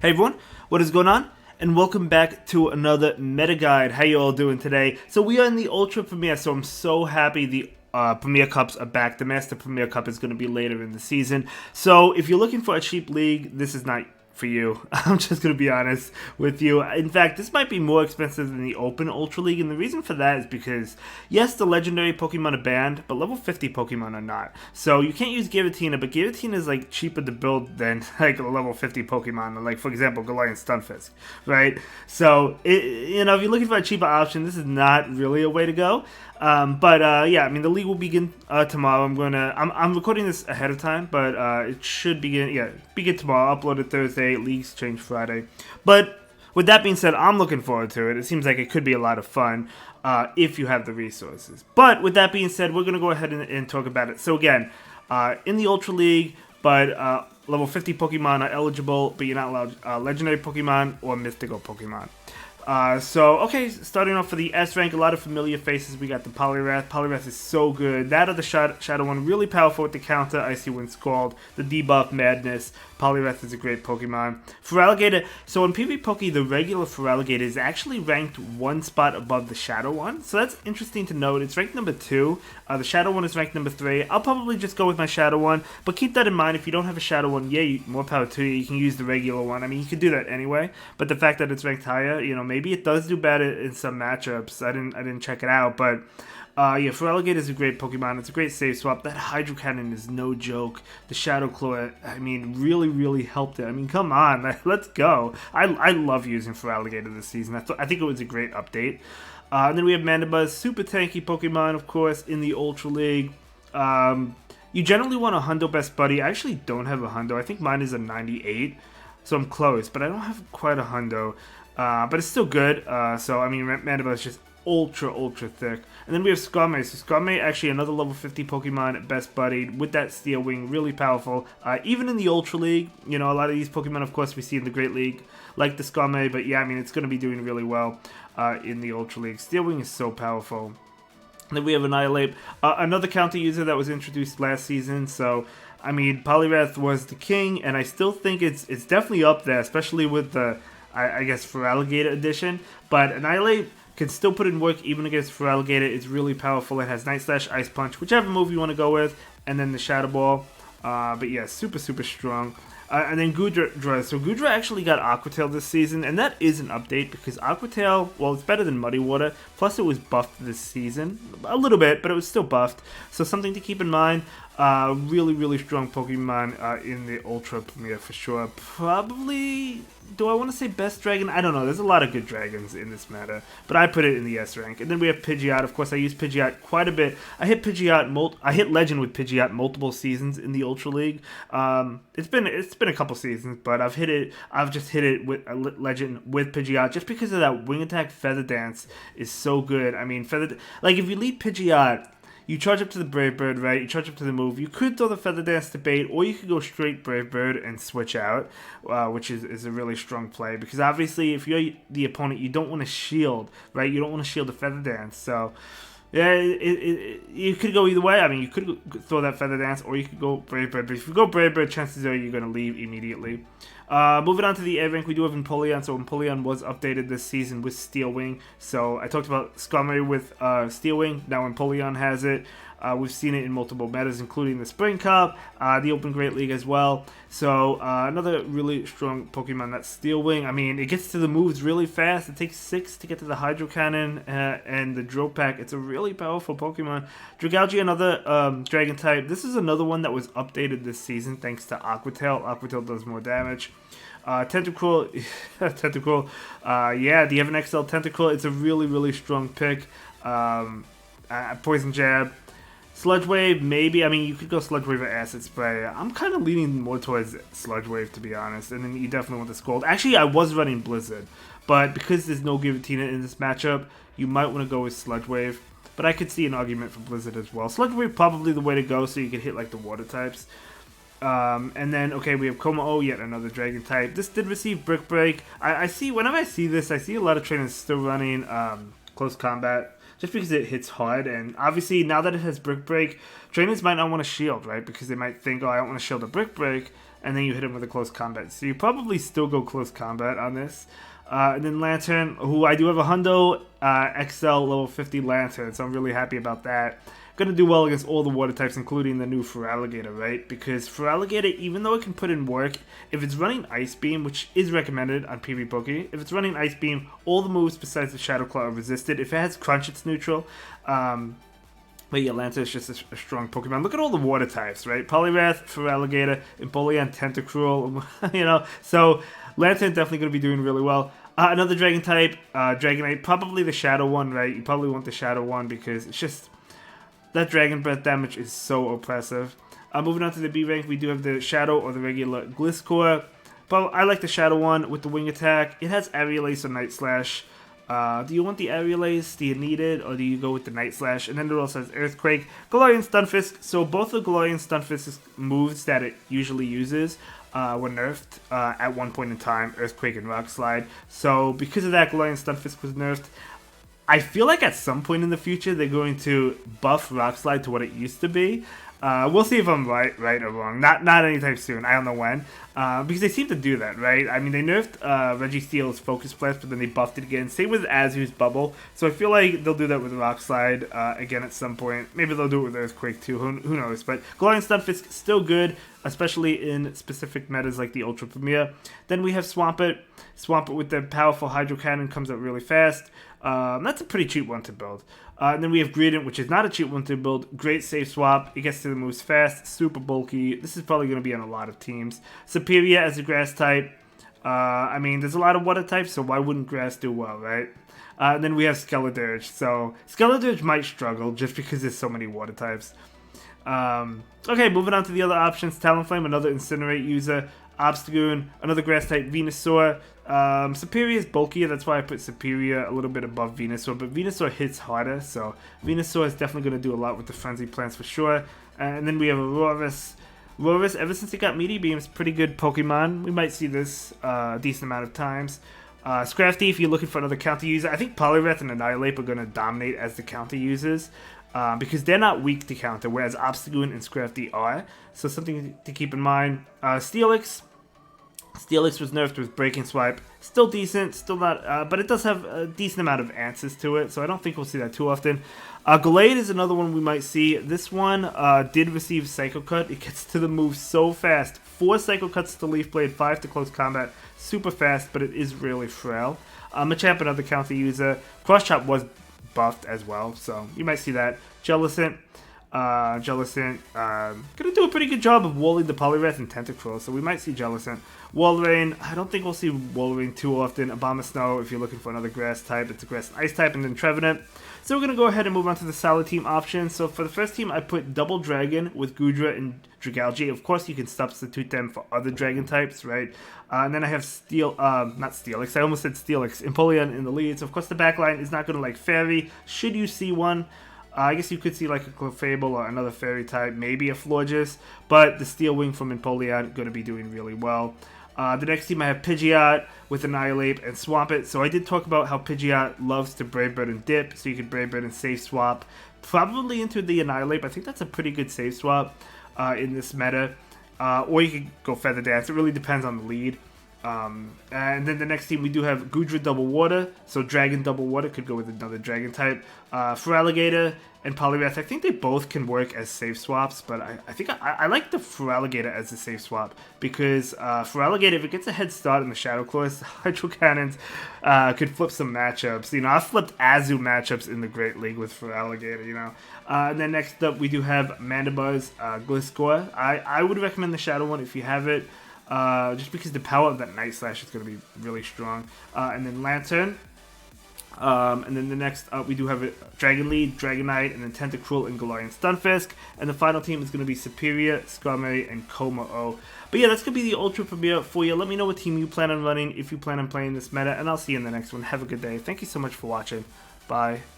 Hey everyone, what is going on? And welcome back to another meta guide. How you all doing today? So we are in the Ultra Premier, so I'm so happy the Premier Cups are back. The Master Premier Cup is going to be later in the season. So if you're looking for a cheap league, this is not for you. I'm just going to be honest with you. In fact, this might be more expensive than the Open Ultra League, and the reason for that is because, yes, the legendary Pokemon are banned, but level 50 Pokemon are not. So you can't use Giratina, but Giratina is like cheaper to build than like a level 50 Pokemon, like for example, Galarian Stunfisk, right? So, if you're looking for a cheaper option, this is not really a way to go. Yeah, I mean the league will begin tomorrow. I'm recording this ahead of time, but it should begin tomorrow. Upload it Thursday. Leagues change Friday. But with that being said, I'm looking forward to it. It seems like it could be a lot of fun if you have the resources. But with that being said, we're gonna go ahead and talk about it. So again, in the Ultra League, but level 50 Pokemon are eligible, but you're not allowed legendary Pokemon or mythical Pokemon. Starting off for the S rank, a lot of familiar faces. We got the Poliwrath. Poliwrath is so good. That or the Shadow one, really powerful with the counter. Icy Wind's called the debuff Madness. Poliwrath is a great Pokemon. Feraligatr, so in PvPoke, the regular Feraligatr is actually ranked one spot above the Shadow one. So that's interesting to note. It's ranked number 2. The Shadow one is ranked number 3. I'll probably just go with my Shadow one, but keep that in mind. If you don't have a Shadow one, more power to you. You can use the regular one. I mean, you could do that anyway, but the fact that it's ranked higher, maybe it does do better in some matchups. I didn't check it out, but Feraligatr is a great Pokemon. It's a great save swap. That Hydro Cannon is no joke. The Shadow Claw, I mean, really helped it. I mean, come on, let's go. I love using Feraligatr this season. I think it was a great update. And then we have Mandibuzz, super tanky Pokemon, of course, in the Ultra League. You generally want a Hundo Best Buddy. I actually don't have a Hundo. I think mine is a 98, so I'm close, but I don't have quite a Hundo. But it's still good. Mandibuzz is just ultra thick. And then we have Skarmory. So Skarmory, actually another level 50 Pokemon, best buddied with that Steel Wing, really powerful. Even in the Ultra League, a lot of these Pokemon, of course, we see in the Great League, like the Skarmory, but yeah, I mean, it's going to be doing really well in the Ultra League. Steel Wing is so powerful. And then we have Annihilate, another counter user that was introduced last season, so I mean, Poliwrath was the king, and I still think it's definitely up there, especially with the I guess Feraligatr edition, but Annihilate can still put in work even against Feraligatr. It's really powerful. It has Night Slash, Ice Punch, whichever move you want to go with, and then the Shadow Ball. But yeah, super strong. And then Goodra. So Goodra actually got Aqua Tail this season, and that is an update because Aqua Tail, well, it's better than Muddy Water. Plus, it was buffed this season. A little bit, but it was still buffed. So something to keep in mind. Really strong Pokemon in the Ultra Premier for sure. Probably, do I want to say best dragon? I don't know. There's a lot of good dragons in this meta, but I put it in the S rank. And then we have Pidgeot. Of course, I use Pidgeot quite a bit. I hit Legend with Pidgeot multiple seasons in the Ultra League. It's been a couple seasons, but I've just hit it with Legend with Pidgeot just because of that Wing Attack Feather Dance is so good. I mean, if you lead Pidgeot, you charge up to the Brave Bird, right? You charge up to the move. You could throw the Feather Dance to bait, or you could go straight Brave Bird and switch out, which is a really strong play. Because obviously, if you're the opponent, you don't want to shield, right? You don't want to shield the Feather Dance. So, yeah, you could go either way. I mean, you could throw that Feather Dance, or you could go Brave Bird. But if you go Brave Bird, chances are you're going to leave immediately. Moving on to the A rank, we do have Empoleon. So Empoleon was updated this season with Steel Wing. So I talked about Skarmory with Steel Wing. Now Empoleon has it. We've seen it in multiple metas, including the Spring Cup, the Open Great League as well. So another really strong Pokemon, that's Steel Wing. I mean, it gets to the moves really fast. It takes 6 to get to the Hydro Cannon and the Drill Pack. It's a really powerful Pokemon. Dragalge, another Dragon type. This is another one that was updated this season thanks to Aqua Tail. Aqua Tail does more damage. Tentacruel, yeah, the Evan XL Tentacruel, it's a really strong pick. Poison Jab. Sludge Wave, maybe. I mean, you could go Sludge Wave or Acid Spray. I'm kind of leaning more towards Sludge Wave, to be honest. And then you definitely want the Scald. Actually, I was running Blizzard. But because there's no Giratina in this matchup, you might want to go with Sludge Wave. But I could see an argument for Blizzard as well. Sludge Wave probably the way to go, so you can hit like the water types. And then, okay, we have kommo-o, yet another dragon type. This did receive Brick Break. I see, whenever I see this, I see a lot of trainers still running Close Combat. Just because it hits hard, and obviously now that it has Brick Break, trainers might not want to shield, right? Because they might think, oh, I don't want to shield a Brick Break, and then you hit him with a close combat. So you probably still go close combat on this. And then Lantern, who I do have a Hundo XL level 50 Lantern, so I'm really happy about that. Gonna do well against all the water types, including the new Feraligatr, right? Because Feraligatr, even though it can put in work, if it's running Ice Beam, which is recommended on PV Poke, if it's running Ice Beam, all the moves besides the Shadow Claw are resisted. If it has Crunch, it's neutral. But yeah, Lantern is just a strong Pokemon. Look at all the water types, right? Poliwrath, Feraligatr, Empoleon, Tentacruel, you know. So Lantern definitely going to be doing really well. Another Dragon type, Dragonite, probably the Shadow one, right? You probably want the Shadow one because it's just... that Dragon Breath damage is so oppressive. Moving on to the B rank, we do have the Shadow or the regular Gliscor. But I like the Shadow one with the Wing Attack. It has Aerial Ace or Night Slash. Do you want the Aerial Ace? Do you need it? Or do you go with the Night Slash? And then it also has Earthquake, Galarian Stunfisk. So both the Galarian Stunfisk moves that it usually uses were nerfed at one point in time, Earthquake and Rock Slide. So because of that, Galarian Stunfisk was nerfed. I feel like at some point in the future, they're going to buff Rock Slide to what it used to be. We'll see if I'm right or wrong. Not anytime soon. I don't know when. Because they seem to do that, right? I mean, they nerfed Registeel's Focus Blast, but then they buffed it again. Same with Azu's Bubble. So I feel like they'll do that with Rock Slide again at some point. Maybe they'll do it with Earthquake too. Who knows? But Galarian Stunfisk still good, especially in specific metas like the Ultra Premier. Then we have Swampert. Swampert with the powerful Hydro Cannon comes out really fast. That's a pretty cheap one to build. And then we have Greedent, which is not a cheap one to build. Great safe swap. It gets to the moves fast, super bulky. This is probably going to be on a lot of teams. Superior as a grass type. I mean, there's a lot of water types, so why wouldn't grass do well, right? And then we have Skeledirge. So Skeledirge might struggle just because there's so many water types. Okay, moving on to the other options. Talonflame, another Incinerate user. Obstagoon, another grass type. Venusaur. Superior is bulkier, that's why I put Superior a little bit above Venusaur, but Venusaur hits harder, so Venusaur is definitely going to do a lot with the Frenzy Plants for sure. And then we have Aurorus. Aurorus, ever since it got Meaty Beam, is pretty good Pokemon. We might see this a decent amount of times. Scrafty, if you're looking for another counter user, I think Poliwrath and Annihilate are going to dominate as the counter users. Because they're not weak to counter, whereas Obstagoon and Scrafty are. So something to keep in mind. Steelix. Steelix was nerfed with Breaking Swipe. Still decent, still not, but it does have a decent amount of answers to it, so I don't think we'll see that too often. Gallade is another one we might see. This one did receive Psycho Cut. It gets to the move so fast. 4 Psycho Cuts to Leaf Blade, 5 to Close Combat. Super fast, but it is really frail. Machamp, another counter user. Cross Chop was buffed as well, so you might see that. Jellicent. Jellicent gonna do a pretty good job of walling the Poliwrath and Tentacruel, so we might see Jellicent. Walrein, I don't think we'll see Walrein too often. Abomasnow, if you're looking for another grass type, it's a grass and ice type, and then Trevenant. So we're gonna go ahead and move on to the solid team options. So for the first team, I put Double Dragon with Goodra and Dragalge. Of course, you can substitute them for other dragon types, right? And then I have not Steelix, I almost said Steelix, Empoleon in the lead. So of course the backline is not gonna like Fairy, should you see one. I guess you could see like a Clefable or another fairy type, maybe a Florges, but the Steel Wing from Empoleon going to be doing really well. The next team I have Pidgeot with Annihilate and Swampert. So I did talk about how Pidgeot loves to Brave Bird and Dip, so you could Brave Bird and Safe Swap probably into the Annihilate, but I think that's a pretty good Safe Swap in this meta. Or you could go Feather Dance, it really depends on the lead. And then the next team we do have Goodra Double Water, so Dragon Double Water could go with another Dragon type. Feraligatr and Poliwrath, I think they both can work as safe swaps, but I think I like the Feraligatr as a safe swap, because Feraligatr, if it gets a head start in the Shadow Claws, Hydro Cannons could flip some matchups. You know, I've flipped Azu matchups in the Great League with Feraligatr, you know. And then next up we do have Mandibuzz, Gliscor. I would recommend the Shadow one if you have it. Just because the power of that Night Slash is going to be really strong. And then Lantern. And then the next up, we do have Dragon Lead, Dragonite, and then Tentacruel and Galarian Stunfisk. And the final team is going to be Superior, Skarmory, and kommo-o. But yeah, that's going to be the Ultra Premier for you. Let me know what team you plan on running, if you plan on playing this meta, and I'll see you in the next one. Have a good day. Thank you so much for watching. Bye.